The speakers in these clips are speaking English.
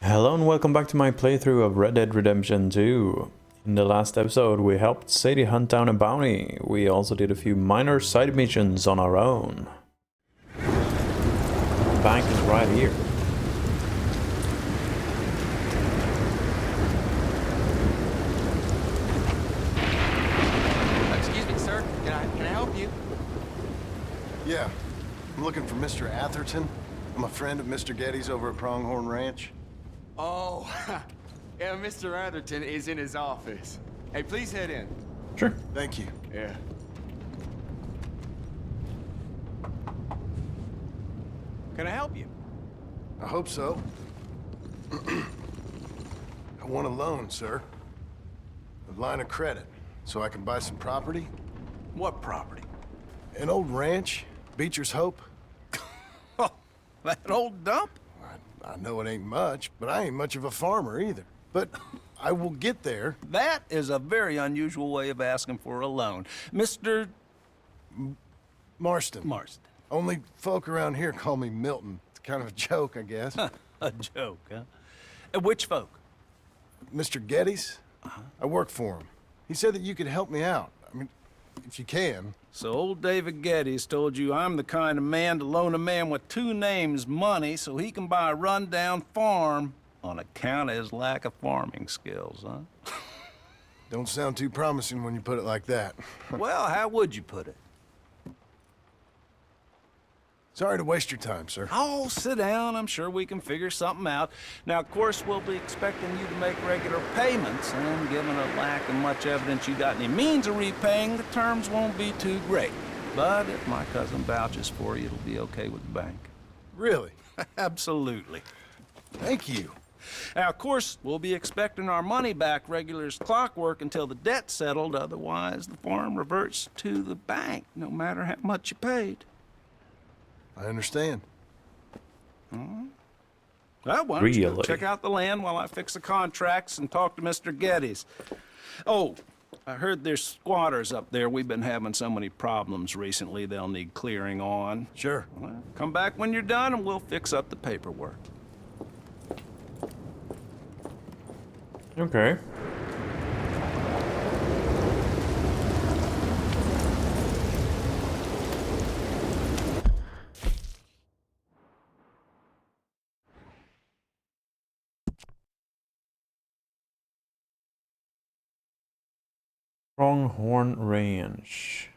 Hello and welcome back to my playthrough of Red Dead Redemption 2. In the last episode we helped Sadie hunt down a bounty. We also did a few minor side missions on our own. The bank is right here. Excuse me, sir. Can I help you? Yeah, I'm looking for Mr. Atherton. I'm a friend of Mr. Getty's over at Pronghorn Ranch. Oh, yeah, Mr. Atherton is in his office. Hey, please head in. Sure. Thank you. Yeah. Can I help you? I hope so. I want a loan, sir. A line of credit, so I can buy some property. What property? An old ranch, Beechers Hope. Oh, that old dump? I know it ain't much, but I ain't much of a farmer either. But I will get there. That is a very unusual way of asking for a loan. Mr. Marston. Marston. Only folk around here call me Milton. It's kind of a joke, I guess. A joke, huh? Which folk? Mr. Getty's? I work for him. He said that you could help me out. I mean, if you can. So old David Geddes told you I'm the kind of man to loan a man with two names money so he can buy a rundown farm on account of his lack of farming skills, huh? Don't sound too promising when you put it like that. Well, how would you put it? Sorry to waste your time, sir. Oh, sit down. I'm sure we can figure something out. Now, of course, we'll be expecting you to make regular payments, and given a lack of much evidence you got any means of repaying, the terms won't be too great. But if my cousin vouches for you, it'll be okay with the bank. Really? Absolutely. Thank you. Now, of course, we'll be expecting our money back regular as clockwork until the debt's settled. Otherwise, the farm reverts to the bank, no matter how much you paid. I understand. Well, why don't you go Really? check out the land while I fix the contracts and talk to Mr. Geddes. Oh, I heard there's squatters up there. We've been having so many problems recently, they'll need clearing on. Sure. Well, come back when you're done and we'll fix up the paperwork. Okay. Pronghorn Ranch.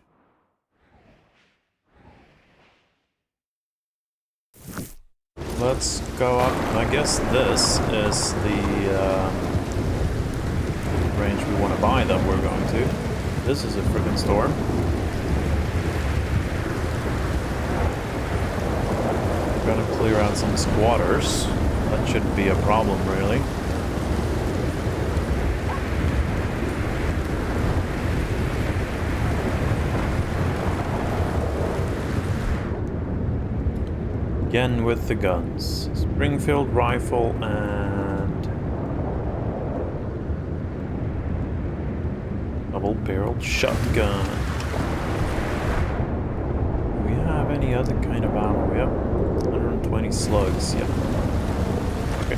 Let's go up. I guess this is the range we want to buy that we're going to. This is a friggin' storm. We're gonna clear out some squatters. That shouldn't be a problem, really. Again with the guns. Springfield rifle and double-barreled shotgun. Do we have any other kind of ammo? Yep. 120 slugs, yep. Okay.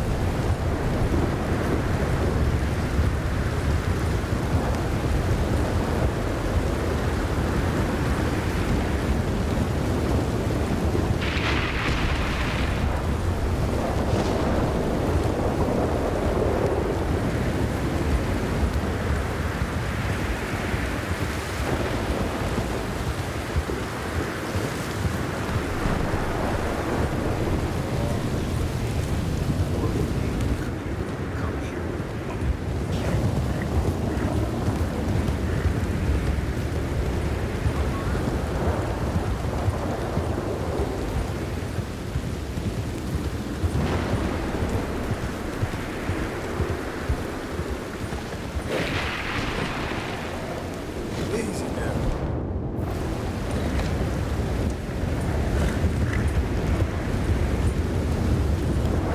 Easy now.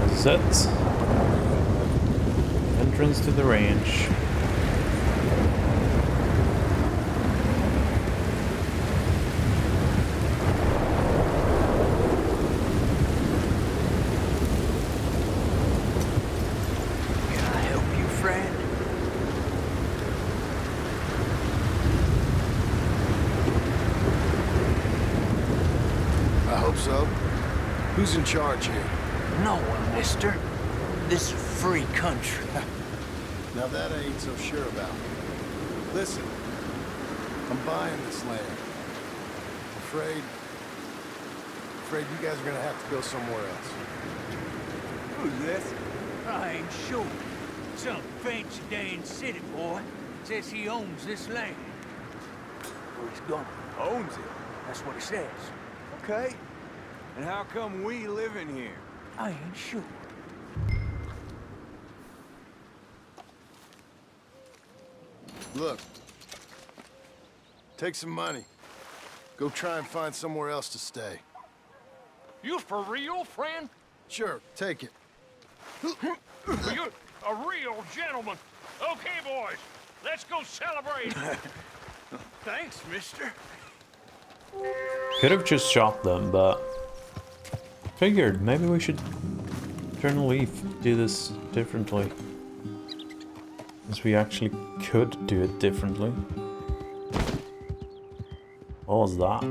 This is it. Entrance to the range. Who's in charge here? No one, mister. This is free country. Now that I ain't so sure about. Listen, I'm buying this land. Afraid you guys are gonna have to go somewhere else. Who's this? I ain't sure. Some fancy Dan city boy says he owns this land. Or he's gonna. Owns it. That's what he says. Okay. And how come we live in here? I ain't sure. Look, take some money. Go try and find somewhere else to stay. You for real, friend? Sure, take it. You're a real gentleman. Okay, boys, let's go celebrate. Thanks, mister. Could have just shot them, but figured maybe we should turn a leaf, do this differently. Since we actually could do it differently. What was that?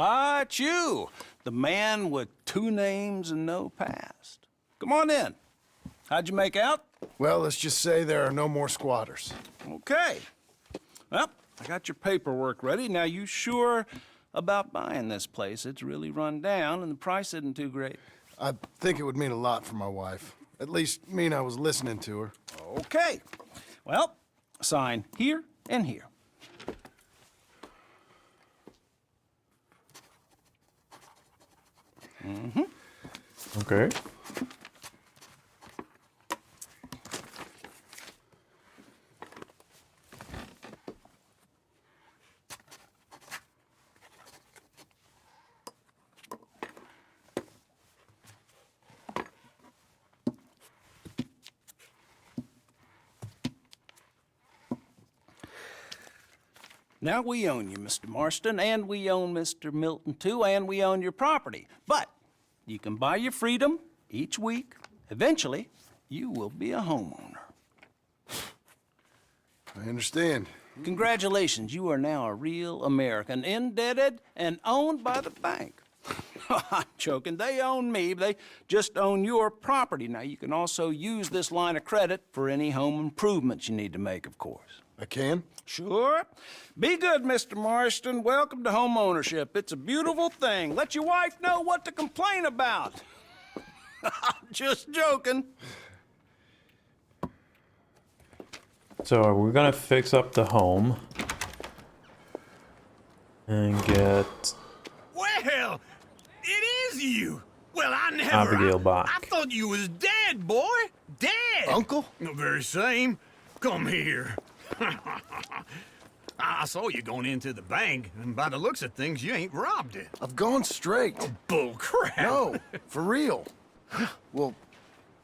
Ah, it's you, the man with 2 names and no past. Come on in. How'd you make out? Well, let's just say there are no more squatters. Okay. Well, I got your paperwork ready. Now, you sure about buying this place? It's really run down, and the price isn't too great. I think it would mean a lot for my wife. At least mean I was listening to her. Okay. Well, sign here and here. Okay. Now we own you, Mr. Marston, and we own Mr. Milton too, and we own your property. But you can buy your freedom each week. Eventually, you will be a homeowner. I understand. Congratulations, you are now a real American, indebted and owned by the bank. I'm joking, they own me, they just own your property. Now, you can also use this line of credit for any home improvements you need to make, of course. I can? Sure. Be good, Mr. Marston. Welcome to home ownership. It's a beautiful thing. Let your wife know what to complain about. Just joking. So we're gonna fix up the home and get Well, it is you. Well, I never. Abigail back. I thought you was dead, boy. Dead. Uncle? The very same. Come here. I saw you going into the bank, and by the looks of things, you ain't robbed it. I've gone straight. Bull crap. No, for real. Well,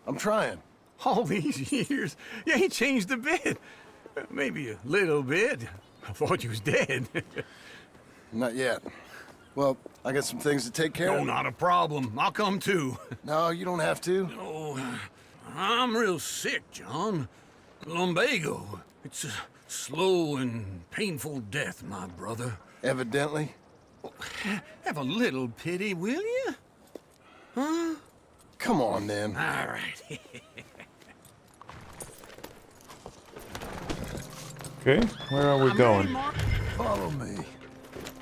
I'm trying. All these years, you ain't changed a bit. Maybe a little bit. I thought you was dead. Not yet. Well, I got some things to take care No, of. not a problem. I'll come too. No, you don't have to. Oh, I'm real sick, John. Lumbago. It's a slow and painful death, my brother. Evidently. Have a little pity, will you? Huh? Come on, then. All right. Okay, where are we going? Follow me.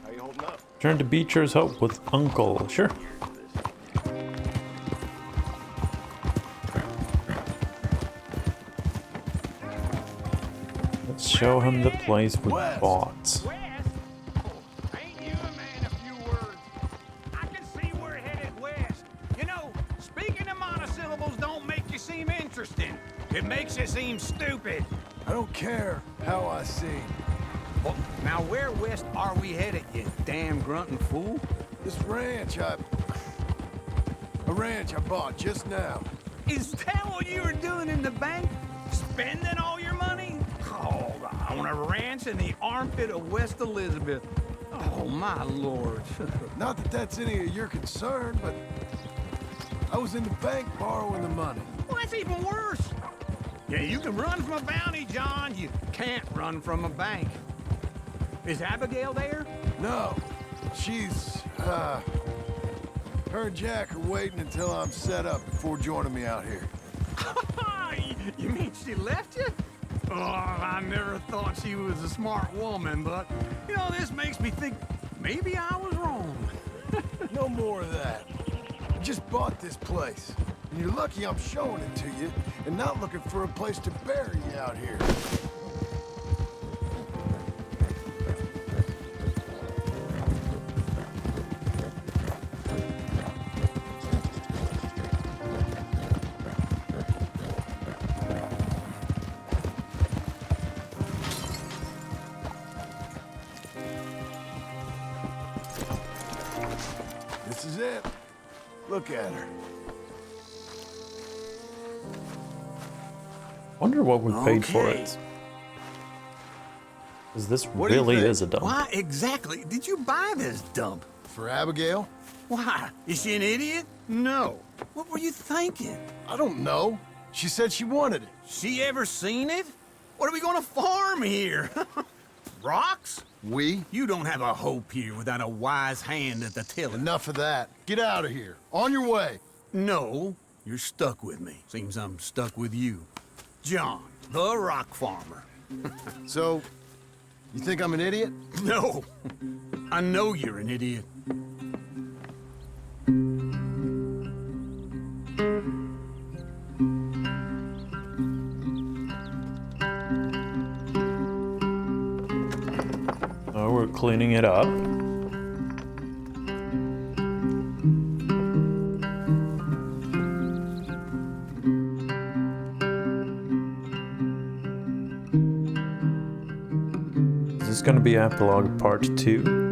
How you holding up? Turn to Beechers Hope with Uncle. Sure. Let's show him the place we bought. West? Ain't you a man of few words? I can see we're headed west. You know, speaking of monosyllables don't make you seem interesting. It makes you seem stupid. I don't care how I sing. Well, now where west are we headed, you damn grunting fool? This ranch I bought just now. Is that what you were doing in the bank? Spending all your money? Oh, on a ranch in the armpit of West Elizabeth. Oh, my lord. Not that that's any of your concern, but I was in the bank borrowing the money. Well, that's even worse. Yeah, you can run from a bounty, John. You can't run from a bank. Is Abigail there? No, she's, her and Jack are waiting until I'm set up before joining me out here. You mean she left you? Oh, I never thought she was a smart woman, but, you know, this makes me think maybe I was wrong. No more of that. You just bought this place, and you're lucky I'm showing it to you and not looking for a place to bury you out here. This is it. Look at her. Wonder what we paid for Okay. it. Because this What do you really think? is a dump. Why exactly did you buy this dump? For Abigail? Why? Is she an idiot? No. What were you thinking? I don't know. She said she wanted it. She ever seen it? What are we gonna farm here? Rocks? We? You don't have a hope here without a wise hand at the tiller. Enough of that. Get out of here. On your way. No, you're stuck with me. Seems I'm stuck with you. John, the rock farmer. So, you think I'm an idiot? No, I know you're an idiot. Oh, we're cleaning it up. Is this gonna be epilogue part 2?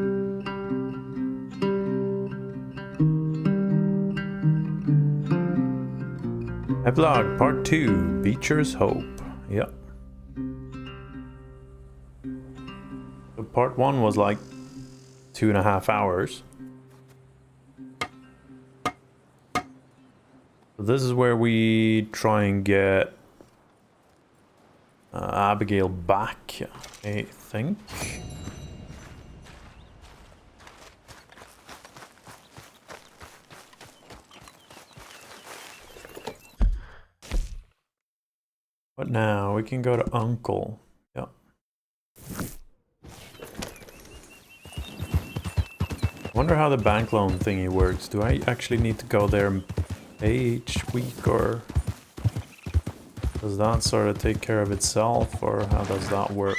Epilogue part 2, Beecher's Hope. Yep. So part 1 was like 2.5 hours. So this is where we try and get Abigail back, I think. But now we can go to Uncle. Yep. Wonder how the bank loan thingy works. Do I actually need to go there and pay each week, or does that sort of take care of itself, or how does that work?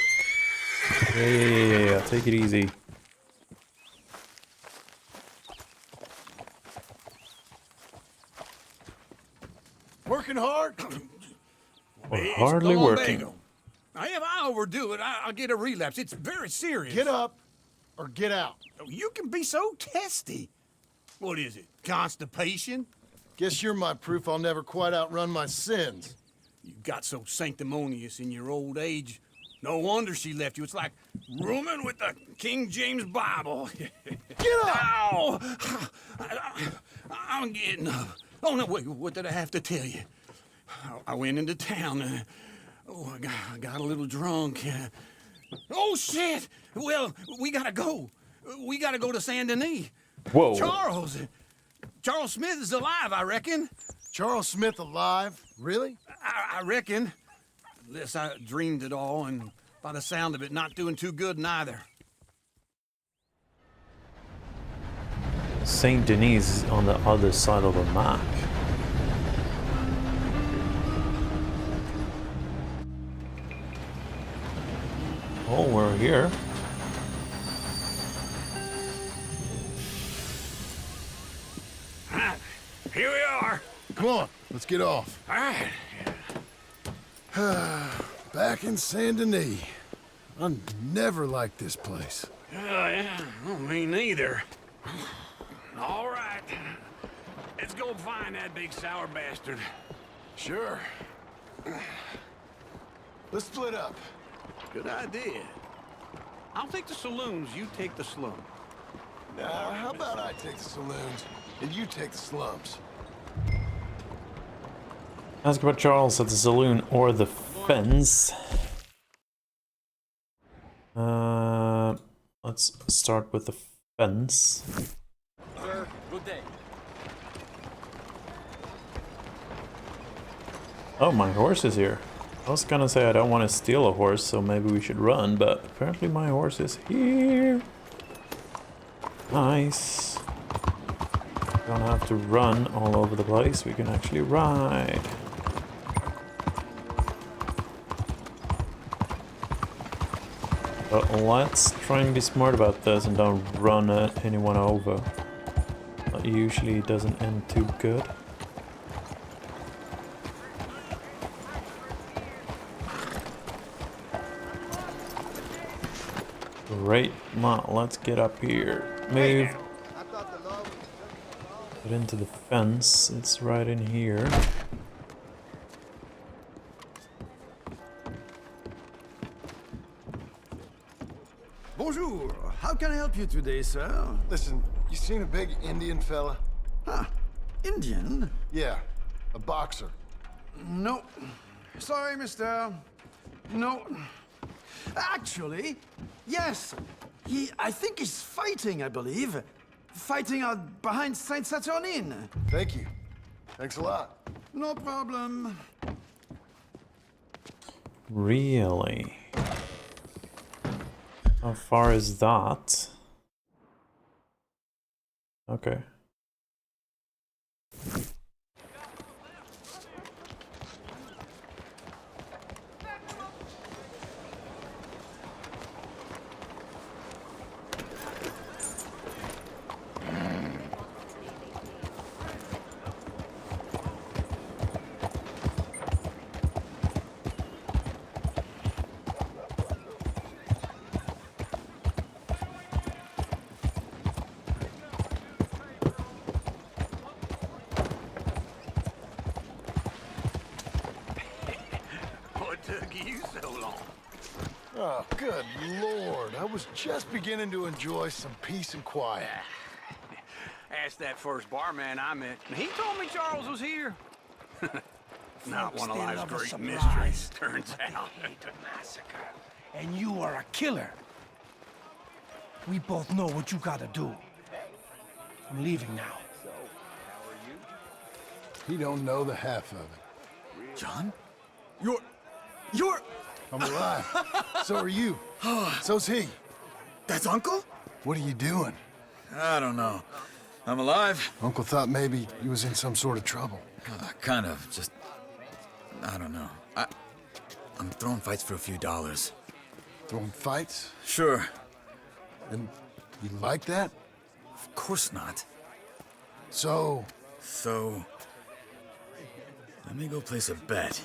Yeah, take it easy. Working hard? We're It's hardly the working. lumbago. Now, if I overdo it, I'll get a relapse. It's very serious. Get up or get out. Oh, you can be so testy. What is it? Constipation? Guess you're my proof I'll never quite outrun my sins. You got so sanctimonious in your old age. No wonder she left you. It's like rooming with the King James Bible. Get up! Ow! I'm getting up. Oh, no, wait, what did I have to tell you? I went into town. I got a little drunk. Oh, shit! Well, we gotta go. We gotta go to Saint Denis. Whoa. Charles Smith is alive, I reckon. Charles Smith alive? Really? I reckon. Unless I dreamed it all, and by the sound of it, not doing too good neither. Saint Denis is on the other side of the map. Oh, we're here. Here we are. Come on, let's get off. All right. Back in Saint Denis. I never liked this place. Yeah, well, me neither. All right. Let's go find that big sour bastard. Sure. Let's split up. Good idea. I'll take the saloons, you take the slum. Now, how about I take the saloons and you take the slums? Ask about Charles at the saloon or the fence. Let's start with the fence. Sir, good day. Oh, my horse is here. I was gonna say I don't want to steal a horse, so maybe we should run, but apparently my horse is here. Nice. Don't have to run all over the place, we can actually ride. But let's try and be smart about this and don't run anyone over. That usually doesn't end too good. Great, now let's get up here. Move. Get into the fence, it's right in here. Bonjour. How can I help you today, sir? Listen, you seen a big Indian fella? Huh. Indian? Yeah, a boxer. No. Sorry, mister. No. Actually, yes. I think he's fighting, I believe. Fighting out behind Saint Saturnin. Thank you. Thanks a lot. No problem. Really? How far is that? Okay. What took you so long? Oh, good Lord. I was just beginning to enjoy some peace and quiet. Asked that first barman I met, and he told me Charles was here. Not one of life's great mysteries, turns out. Massacre. And you are a killer. We both know what you gotta do. I'm leaving now. He don't know the half of it. John? You're... I'm alive. So are you. So's he. That's Uncle? What are you doing? I don't know. I'm alive. Uncle thought maybe he was in some sort of trouble. Kind of. Just... I don't know. I'm throwing fights for a few dollars. Throwing fights? Sure. And you like that? Of course not. So, let me go place a bet.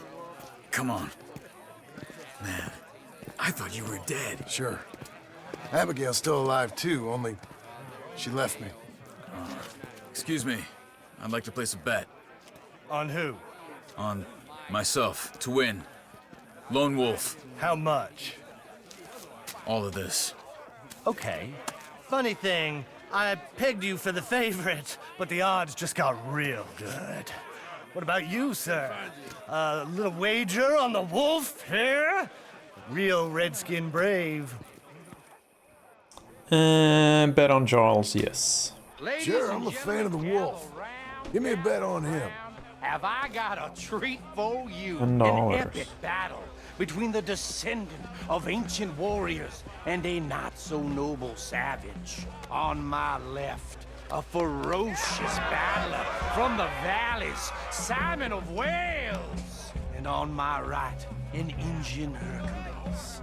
Come on. Man, I thought you were dead. sure. Abigail's still alive too, only she left me. Excuse me. I'd like to place a bet. On who? On myself, to win. Lone Wolf. How much? All of this. Okay. Funny thing, I pegged you for the favorite, but the odds just got real good. What about you, sir? A little wager on the wolf here? Real redskin brave. Bet on Charles, yes. Ladies Sure, and I'm a fan of the gentlemen, wolf. gather round, Give me a bet on him. Have I got a treat for you? $10. An epic battle between the descendant of ancient warriors and a not-so-noble savage. On my left, a ferocious battler from the valleys, Simon of Wales. And on my right, an Indian Hercules.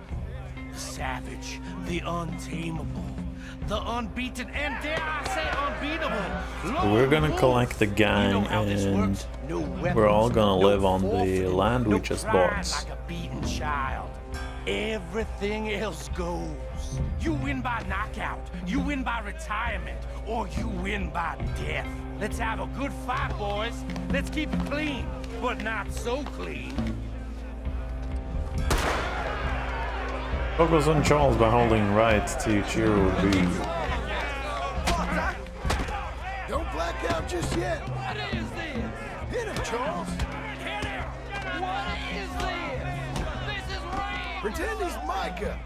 The savage, the untamable, the unbeaten, and dare I say unbeatable. We're gonna collect the gang and we're all gonna live on the land we just bought. Like a beaten child. Everything else goes. You win by knockout, you win by retirement, or you win by death. Let's have a good fight, boys. Let's keep it clean, but not so clean. Focus on Charles by holding right to cheer or B. Don't black out just yet. What is this? Hit him, Charles. Hit him! What is this? This is rain! Pretend he's Micah.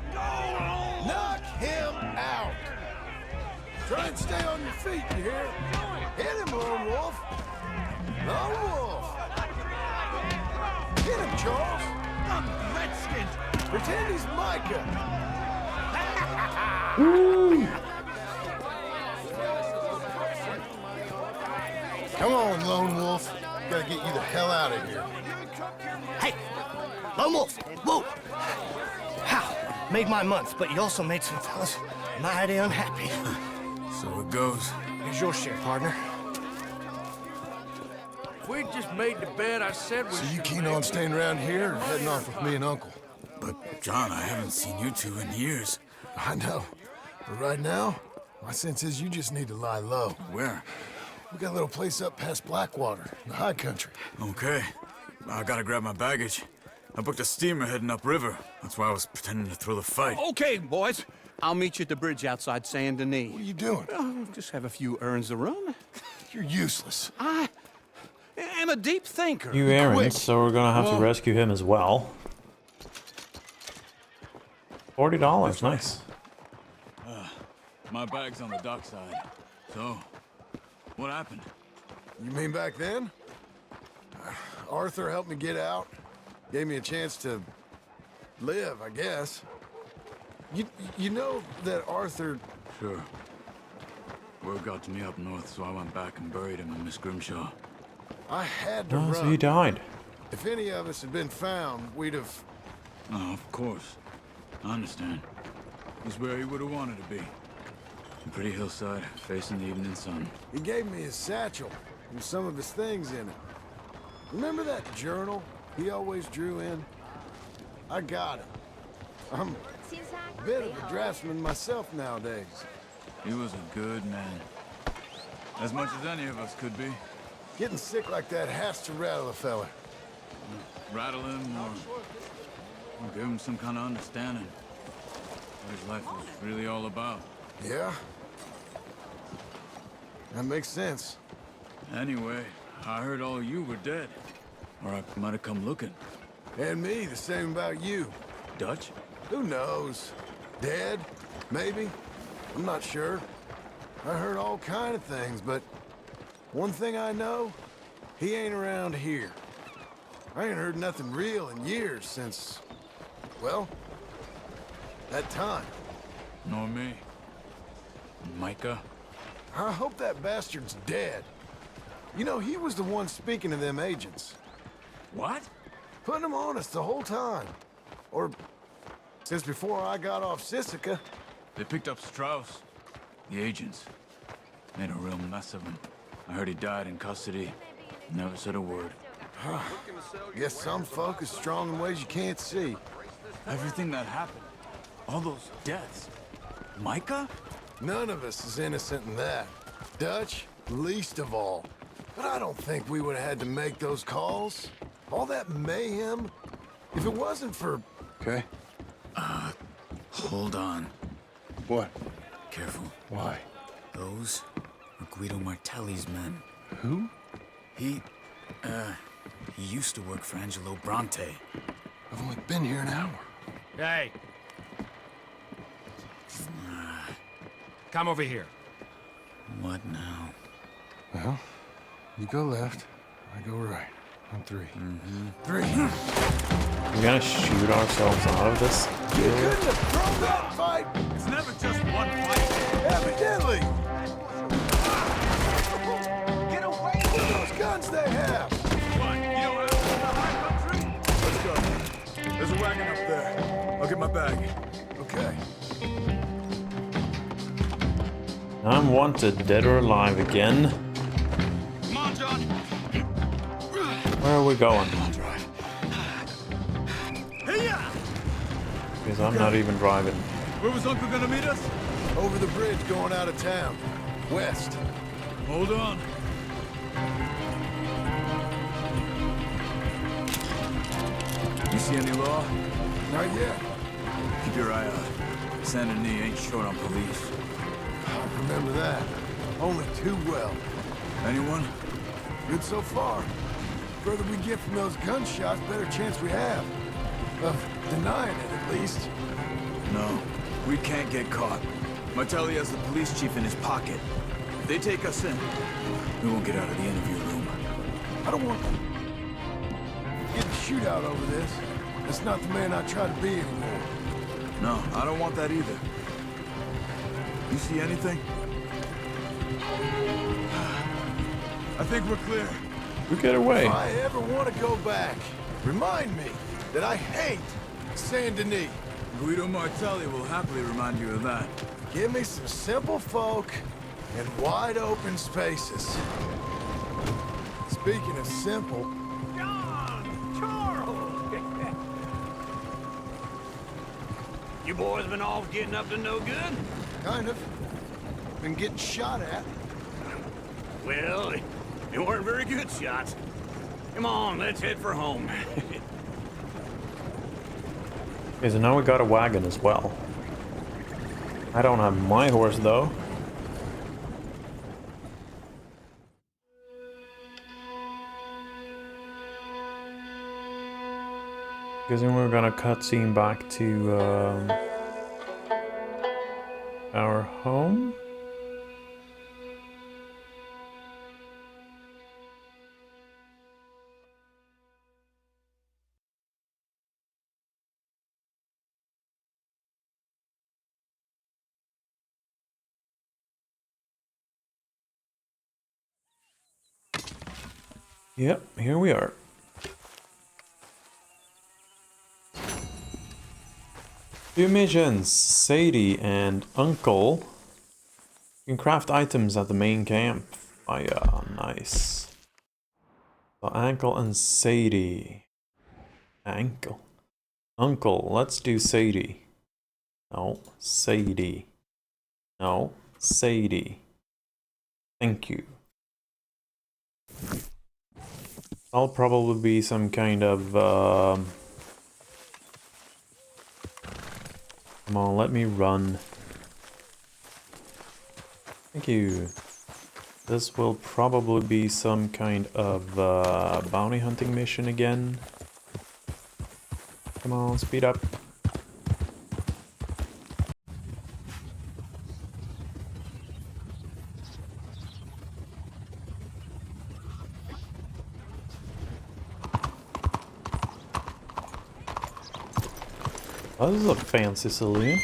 Knock him out. Try and stay on your feet, you hear? Hit him, Lone Wolf. Lone Wolf. Hit him, Charles. Redskins! Pretend he's Micah. Come on, Lone Wolf. Gotta get you the hell out of here. Hey, Lone Wolf, whoa! How? Made my month, but you also made some fellas mighty unhappy. So it goes. Here's your share, partner. If we just made the bed I said we So you should keen make, on staying around here or heading off with me and Uncle? But, John, I haven't seen you two in years. I know. But right now, my sense is you just need to lie low. Where? We got a little place up past Blackwater, in the high country. Okay. I gotta grab my baggage. I booked a steamer heading upriver. That's why I was pretending to throw the fight. Okay, boys. I'll meet you at the bridge outside Saint Denis. What are you doing? Oh, just have a few errands to run. You're useless. I am a deep thinker. You errands, so we're gonna have to rescue him as well. $40, nice. My bag's on the dockside. So, what happened? You mean back then? Arthur helped me get out. Gave me a chance to live, I guess. You know that Arthur... Sure. Word got to me up north, so I went back and buried him in Miss Grimshaw. I had to Oh, run. so he died. If any of us had been found, we'd have... Oh, of course. I understand. He's where he would have wanted to be. A pretty hillside, facing the evening sun. He gave me his satchel and some of his things in it. Remember that journal he always drew in? I got it. I'm a bit of a draftsman myself nowadays. He was a good man. As much as any of us could be. Getting sick like that has to rattle a fella. Rattle him or give him some kind of understanding. What his life was really all about. Yeah? That makes sense. Anyway, I heard all you were dead. Or I might have come looking. And me, the same about you. Dutch? Who knows? Dead? Maybe? I'm not sure. I heard all kind of things, but one thing I know, he ain't around here. I ain't heard nothing real in years since, well, that time. Nor me. Micah? I hope that bastard's dead. You know, he was the one speaking to them agents. What? Putting them on us the whole time. Or since before I got off Sisika. They picked up Strauss. The agents. Made a real mess of him. I heard he died in custody. Never said a word. Guess some folk is strong in ways you can't see. Everything that happened. All those deaths. Micah? None of us is innocent in that. Dutch, least of all. But I don't think we would have had to make those calls. All that mayhem. If it wasn't for... Okay. Hold on. What? Careful. Why? Those were Guido Martelli's men. Who? He used to work for Angelo Bronte. I've only been here an hour. Hey. Come over here. What now? Well, you go left, I go right. On three. Three. We're gonna shoot ourselves out of this. You couldn't have thrown that fight! It's never just one fight. Evidently! Get away! Look at those guns they have! What? You don't have to the high country? Let's go. There's a wagon up there. I'll get my bag. Okay. I'm wanted, dead or alive again. Come on, John. Where are we going? Hey-ya! Because I'm not even driving. Where was Uncle gonna meet us? Over the bridge going out of town. West. Hold on. You see any law? Not yet. Keep your eye out. Saint Denis ain't short on police. Remember that. Only too well. Anyone? Good so far. Further we get from those gunshots, better chance we have. Of denying it, at least. No, we can't get caught. Martelli has the police chief in his pocket. If they take us in, we won't get out of the interview room. I don't want to get a shootout over this. That's not the man I try to be anymore. No, I don't want that either. You see anything? I think we're clear. We get away. If I ever want to go back, remind me that I hate Saint Denis. Guido Martelli will happily remind you of that. Give me some simple folk and wide open spaces. Speaking of simple, John! Charles! You boys been off getting up to no good? kind of. Been getting shot at. Well, they weren't very good shots. Come on, let's head for home. Okay, so now we got a wagon as well. I don't have my horse though. Because then we're gonna cutscene back to our home. Yep, here we are. Two missions, Sadie and Uncle. You can craft items at the main camp. Oh yeah, nice. So Uncle and Sadie. Uncle, let's do Sadie. No, Sadie. No, Sadie. Thank you. I'll probably be some kind of come on, let me run. Thank you. This will probably be some kind of bounty hunting mission again. Come on, speed up. Oh, this is a fancy saloon.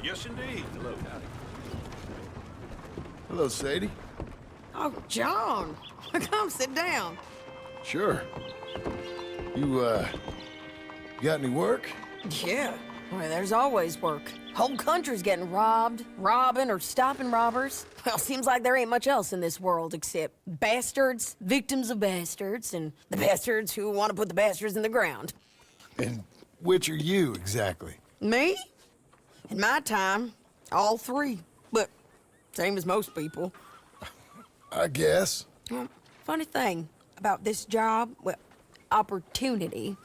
Yes, indeed. Hello. Hello, Sadie. Oh, John, come sit down. Sure. You got any work? Yeah, well, there's always work. Whole country's getting robbed, robbing, or stopping robbers. Well, seems like there ain't much else in this world except bastards, victims of bastards, and the bastards who want to put the bastards in the ground. And which are you, exactly? Me? In my time, all three. But same as most people. I guess. Well, funny thing about this job, well, opportunity,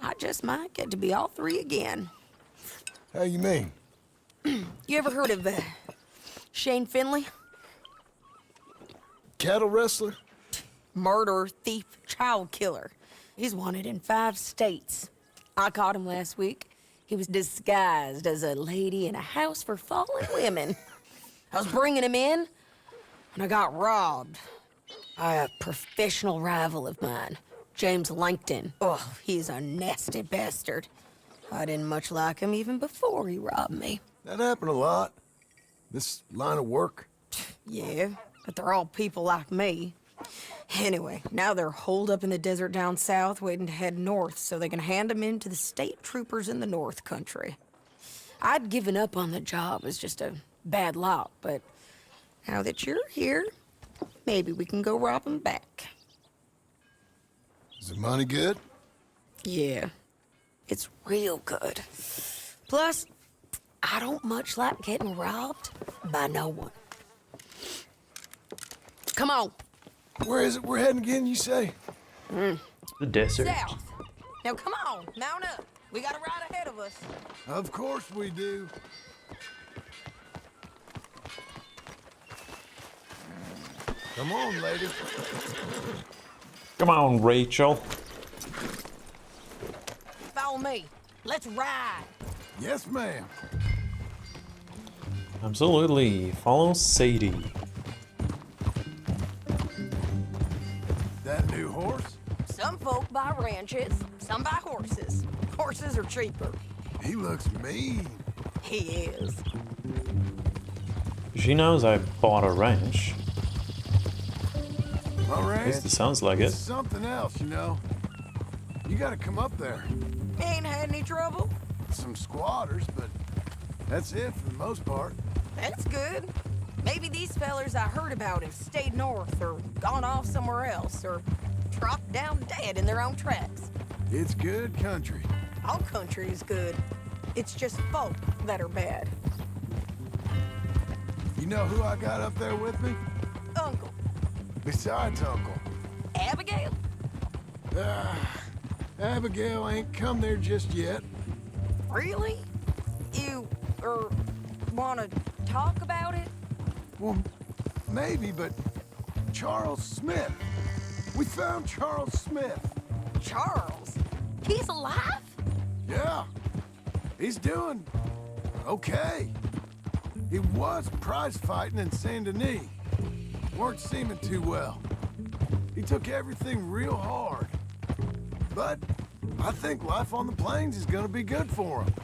I just might get to be all three again. How you mean? You ever heard of Shane Finley? Cattle wrestler? Murderer, thief, child killer. He's wanted in 5 states. I caught him last week. He was disguised as a lady in a house for fallen women. I was bringing him in, and I got robbed by a professional rival of mine, James Langton. Oh, he's a nasty bastard. I didn't much like him even before he robbed me. That happened a lot. This line of work. Yeah, but they're all people like me. Anyway, now they're holed up in the desert down south, waiting to head north so they can hand them in to the state troopers in the north country. I'd given up on the job as just a bad lot, but now that you're here, maybe we can go rob them back. Is the money good? Yeah, it's real good. Plus, I don't much like getting robbed by no one. Come on. Where is it we're heading again, you say? The desert. South. Now come on, mount up. We got a ride ahead of us. Of course we do. Come on, lady. Come on, Rachel. Follow me. Let's ride. Yes, ma'am. Absolutely. Follow Sadie. That new horse? Some folk buy ranches, some buy horses. Horses are cheaper. He looks mean. He is. She knows I bought a ranch. My At ranch? least it sounds like It's it. something else, you know. You gotta come up there. Ain't had any trouble? Some squatters, but that's it for the most part. That's good. Maybe these fellers I heard about have stayed north or gone off somewhere else or dropped down dead in their own tracks. It's good country. All country is good. It's just folk that are bad. You know who I got up there with me? Uncle. Besides Uncle. Abigail? Abigail ain't come there just yet. Really? You, wanna talk about it? Well, maybe, but Charles Smith. We found Charles Smith. Charles? He's alive? Yeah. He's doing okay. He was prize fighting in Saint Denis. Weren't seeming too well. He took everything real hard. But I think life on the plains is gonna be good for him.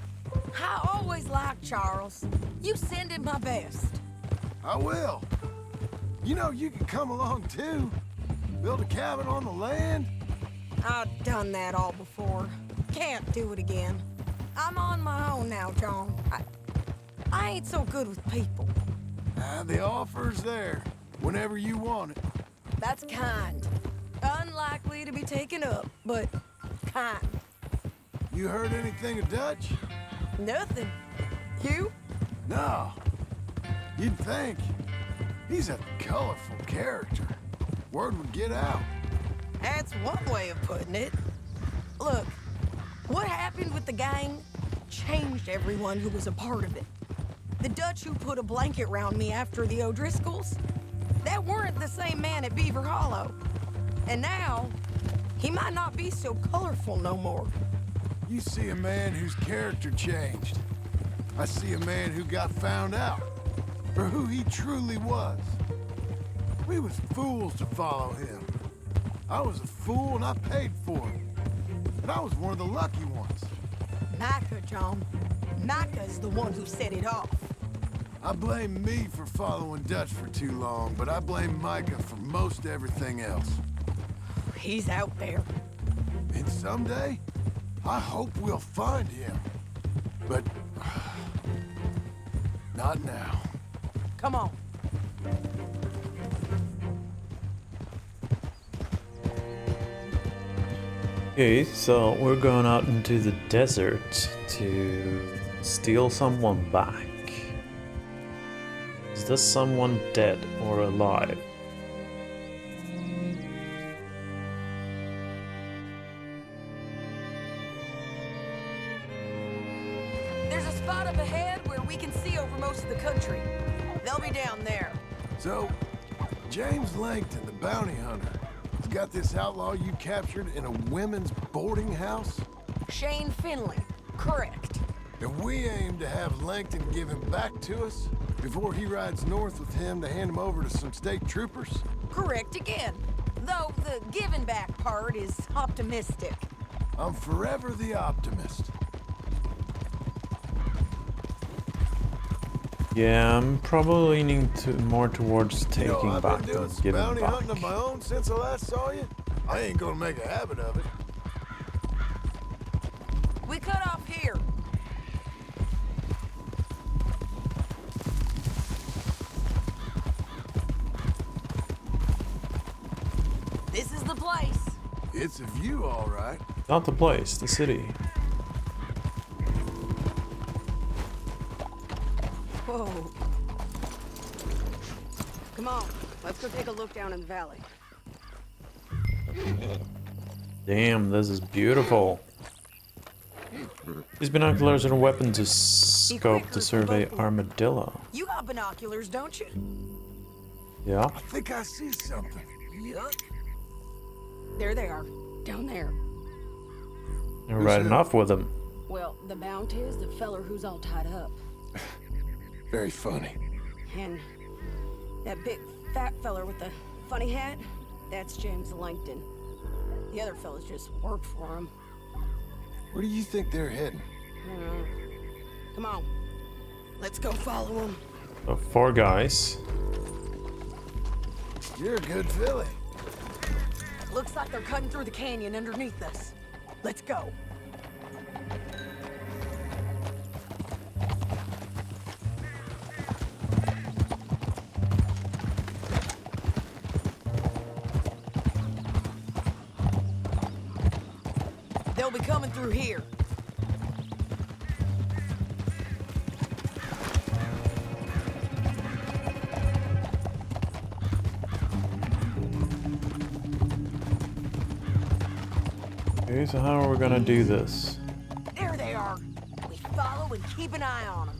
I always liked Charles. You send him my best. I will. You know, you can come along too. Build a cabin on the land. I've done that all before. Can't do it again. I'm on my own now, John. I ain't so good with people. The offer's there whenever you want it. That's kind. Unlikely to be taken up, but kind. You heard anything of Dutch? Nothing. You? No. You'd think. He's a colorful character. Word would get out. That's one way of putting it. Look, what happened with the gang changed everyone who was a part of it. The Dutch who put a blanket round me after the O'Driscolls, that weren't the same man at Beaver Hollow. And now, he might not be so colorful no more. You see a man whose character changed. I see a man who got found out, for who he truly was. We was fools to follow him. I was a fool and I paid for it. And I was one of the lucky ones. Micah, John. Micah's the one who set it off. I blame me for following Dutch for too long, but I blame Micah for most everything else. He's out there. And someday, I hope we'll find him. But not now. Come on. Okay, so we're going out into the desert to steal someone back. Is this someone dead or alive? There's a spot up ahead where we can see over most of the country. They'll be down there. So, James Langton, the bounty hunter, has got this outlaw you captured in a women's boarding house? Shane Finley. Correct. And we aim to have Langton give him back to us before he rides north with him to hand him over to some state troopers? Correct again. Though the giving back part is optimistic. I'm forever the optimist. Yeah, I'm probably leaning more towards taking I've back been doing than some giving bounty back. hunting of my own since I last saw you. I ain't gonna make a habit of it. We cut off here. This is the place. It's a view, all right. Not the place, the city. Whoa. Come on, let's go take a look down in the valley. Damn, this is beautiful. These binoculars are a weapon to scope to survey armadillo. You got binoculars, don't you? Yeah. I think I see something. Yup. There they are, down there. You're right enough with them. Well, the bounty is the feller who's all tied up. Very funny. And that big fat feller with the funny hat, that's James Langton. The other fellas just work for him. Where do you think they're heading? Come on, let's go follow them. So 4 guys. You're a good filly. Looks like they're cutting through the canyon underneath us. Let's go. They'll be coming through here. Okay, so how are we gonna do this? There they are. We follow and keep an eye on them.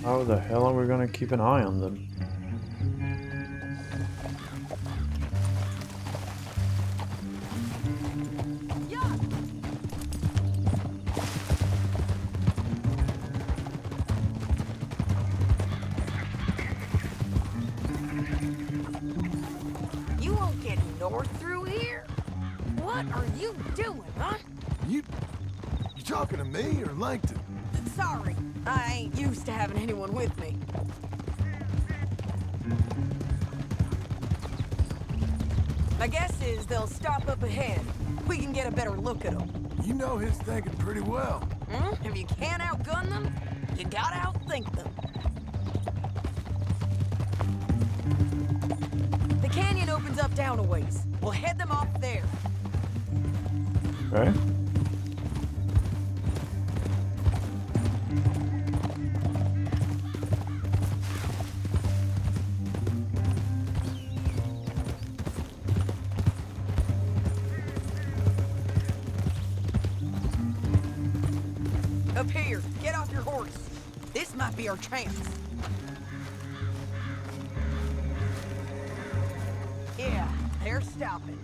How the hell are we gonna keep an eye on them? You won't get north through here. What are you doing, huh? You talking to me or Langton? Sorry, I ain't used to having anyone with me. My guess is they'll stop up ahead. We can get a better look at them. You know his thinking pretty well. Hmm? If you can't outgun them, you gotta outthink them. The canyon opens up down a ways. We'll head them off there. Okay. Up here, get off your horse. This might be our chance. Yeah, they're stopping.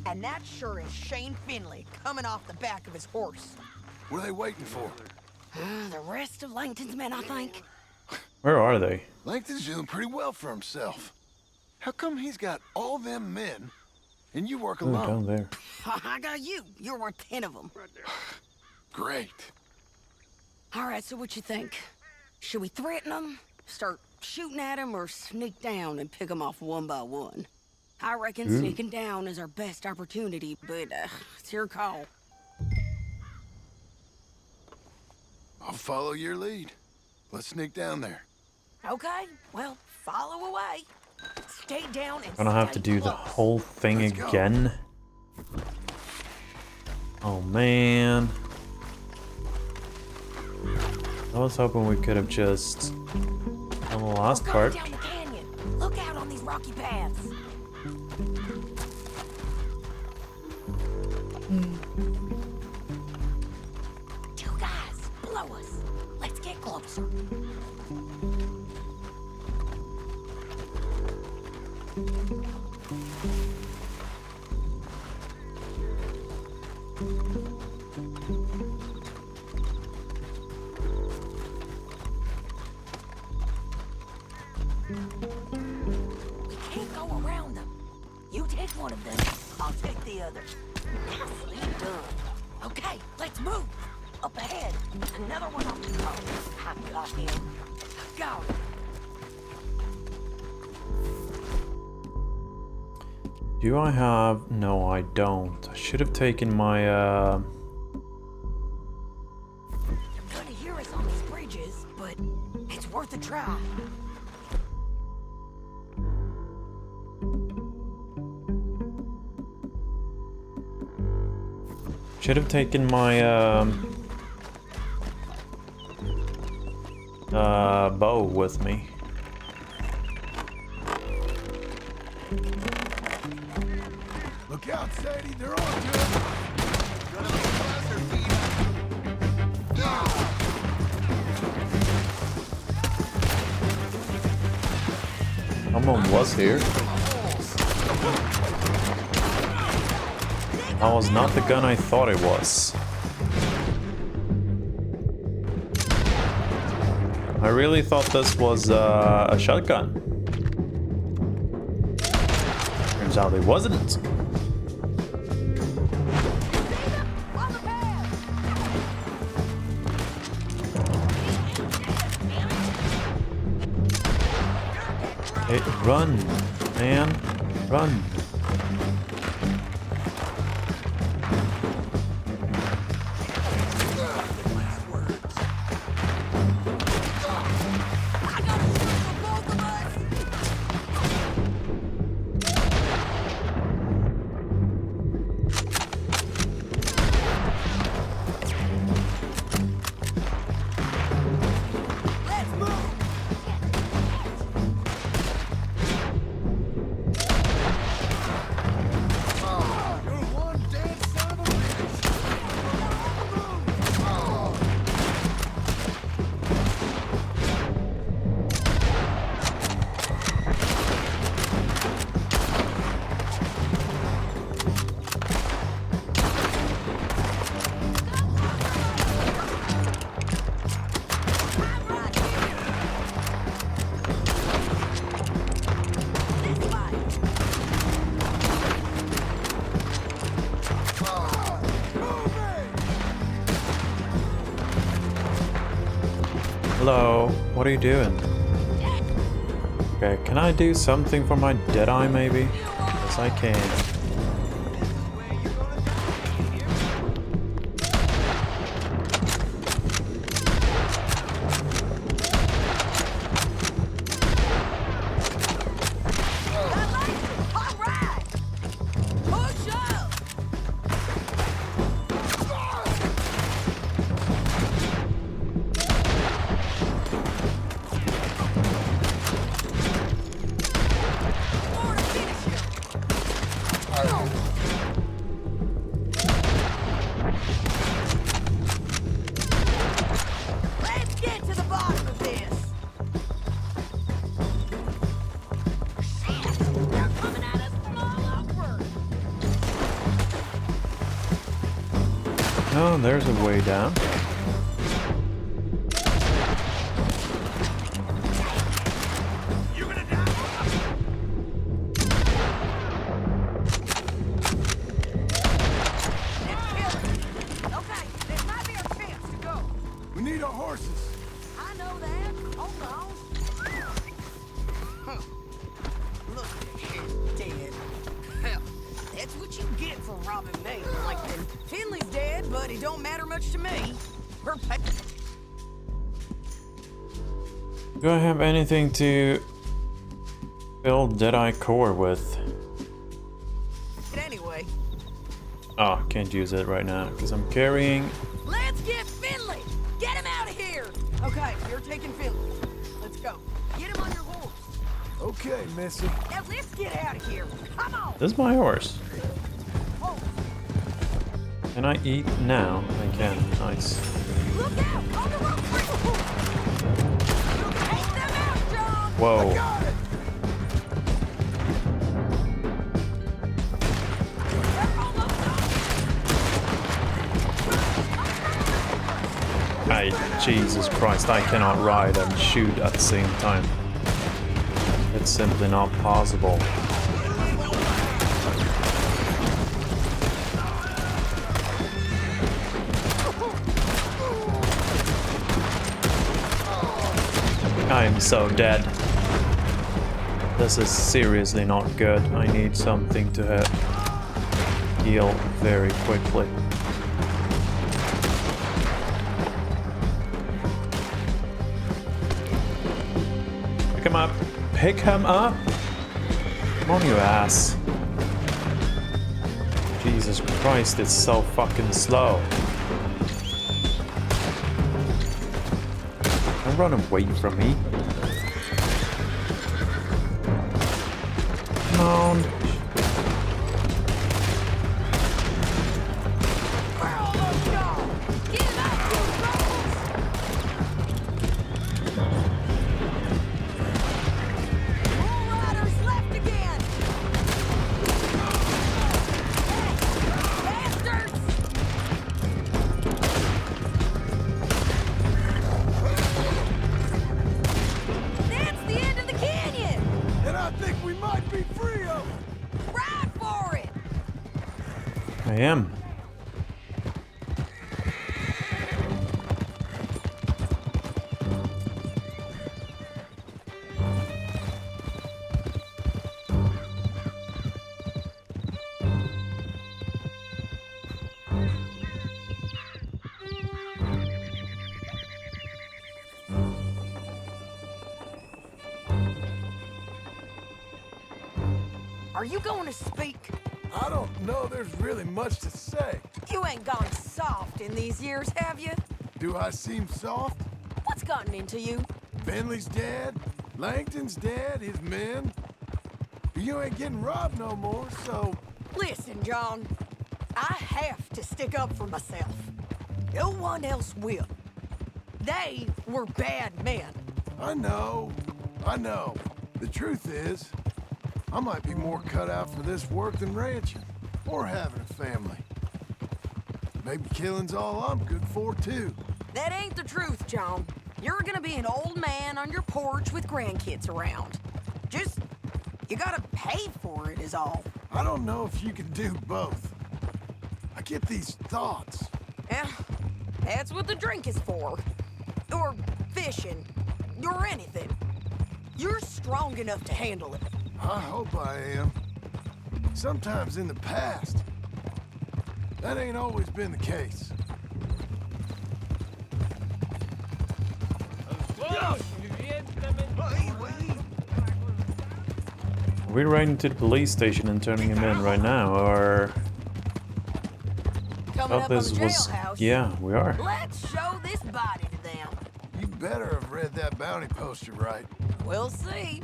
And that sure is Shane Finley coming off the back of his horse. What are they waiting for? The rest of Langton's men, I think. Where are they? Langton's doing pretty well for himself. How come he's got all them men and you work Ooh, alone? down there. I got you. You're worth 10 of them. Great. All right, so what you think? Should we threaten them, start shooting at them, or sneak down and pick them off one by one? I reckon sneaking down is our best opportunity, but it's your call. I'll follow your lead. Let's sneak down there. Okay, well, follow away. Stay down and Gonna have to do the whole thing again. Oh man. I was hoping we could have just done the last part. Down the canyon. Look out on these rocky paths. Two guys below us. Let's get closer. We can't go around them. You take one of them, I'll take the other. Nicely done. Okay, let's move. Up ahead, another one on the road. I've got him. Go. Do I have... No, I don't. I should have taken my, You're gonna hear us on these bridges, but it's worth a try. Should have taken my, bow with me. Look out, Sadie, they're on to him. Someone was here. That was not the gun I thought it was. I really thought this was a shotgun. Turns out it wasn't. Hey, run, man, run. Hello, what are you doing? Okay, can I do something for my Deadeye maybe? Yes, I can. Oh, there's a way down. We need our horses. I know that. Hold on. Huh. Look at him dead. Hell, that's what you get for robbing me, Lincoln. Finley's dead, but it don't matter much to me. Her pay. Do I have anything to fill Deadeye core with? Anyway. Oh, can't use it right now because I'm carrying. Let's get Finley! Get him out of here! Okay, you're taking Finley. Let's go. Get him on your horse. Okay, Missy. Now let's get out of here. Come on! This is my horse. Oh. Can I eat now? I can. Nice. Look out! On the road! Take them out, John! Whoa. I got it. Jesus Christ, I cannot ride and shoot at the same time. It's simply not possible. I am so dead. This is seriously not good. I need something to heal very quickly. Pick him up. Pick him up. Come on, you ass. Jesus Christ, it's so fucking slow. Don't run away from me. Come on. am. Are you going to speak? I don't know there's really much to say. You ain't gone soft in these years, have you? Do I seem soft? What's gotten into you? Finley's dead. Langton's dead. His men. You ain't getting robbed no more, so... Listen, John. I have to stick up for myself. No one else will. They were bad men. I know. The truth is, I might be more cut out for this work than ranching, or having a family. Maybe killing's all I'm good for, too. That ain't the truth, John. You're gonna be an old man on your porch with grandkids around. Just, you gotta pay for it is all. I don't know if you can do both. I get these thoughts. Yeah, that's what the drink is for. Or fishing, or anything. You're strong enough to handle it. I hope I am. Sometimes in the past, that ain't always been the case. Are we riding to the police station and turning him in right now, or... Coming up on the this was... jailhouse. Yeah, we are. Let's show this body to them. You better have read that bounty poster right. We'll see.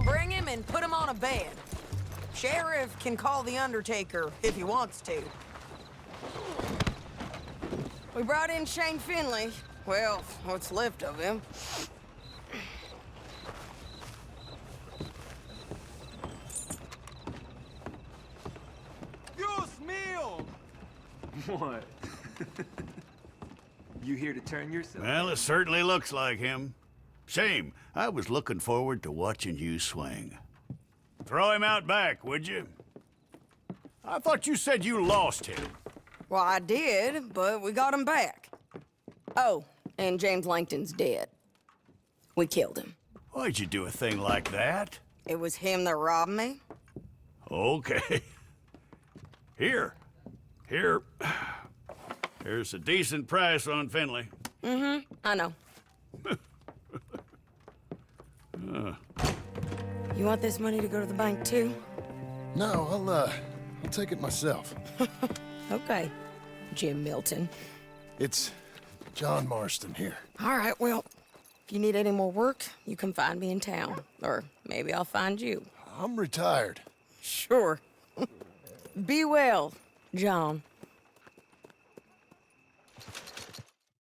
Bring him and put him on a bed. Sheriff can call the Undertaker if he wants to. We brought in Shane Finley. Well, what's left of him. Dios mío! What? You here to turn yourself? Well, it certainly looks like him. Shame. I was looking forward to watching you swing. Throw him out back, would you? I thought you said you lost him. Well, I did, but we got him back. Oh, and James Langton's dead. We killed him. Why'd you do a thing like that? It was him that robbed me. Okay. Here. Here's a decent price on Finley. Mm-hmm, I know. You want this money to go to the bank, too? No, I'll take it myself. Okay, Jim Milton. It's John Marston here. All right, well, if you need any more work, you can find me in town. Or maybe I'll find you. I'm retired. Sure. Be well, John.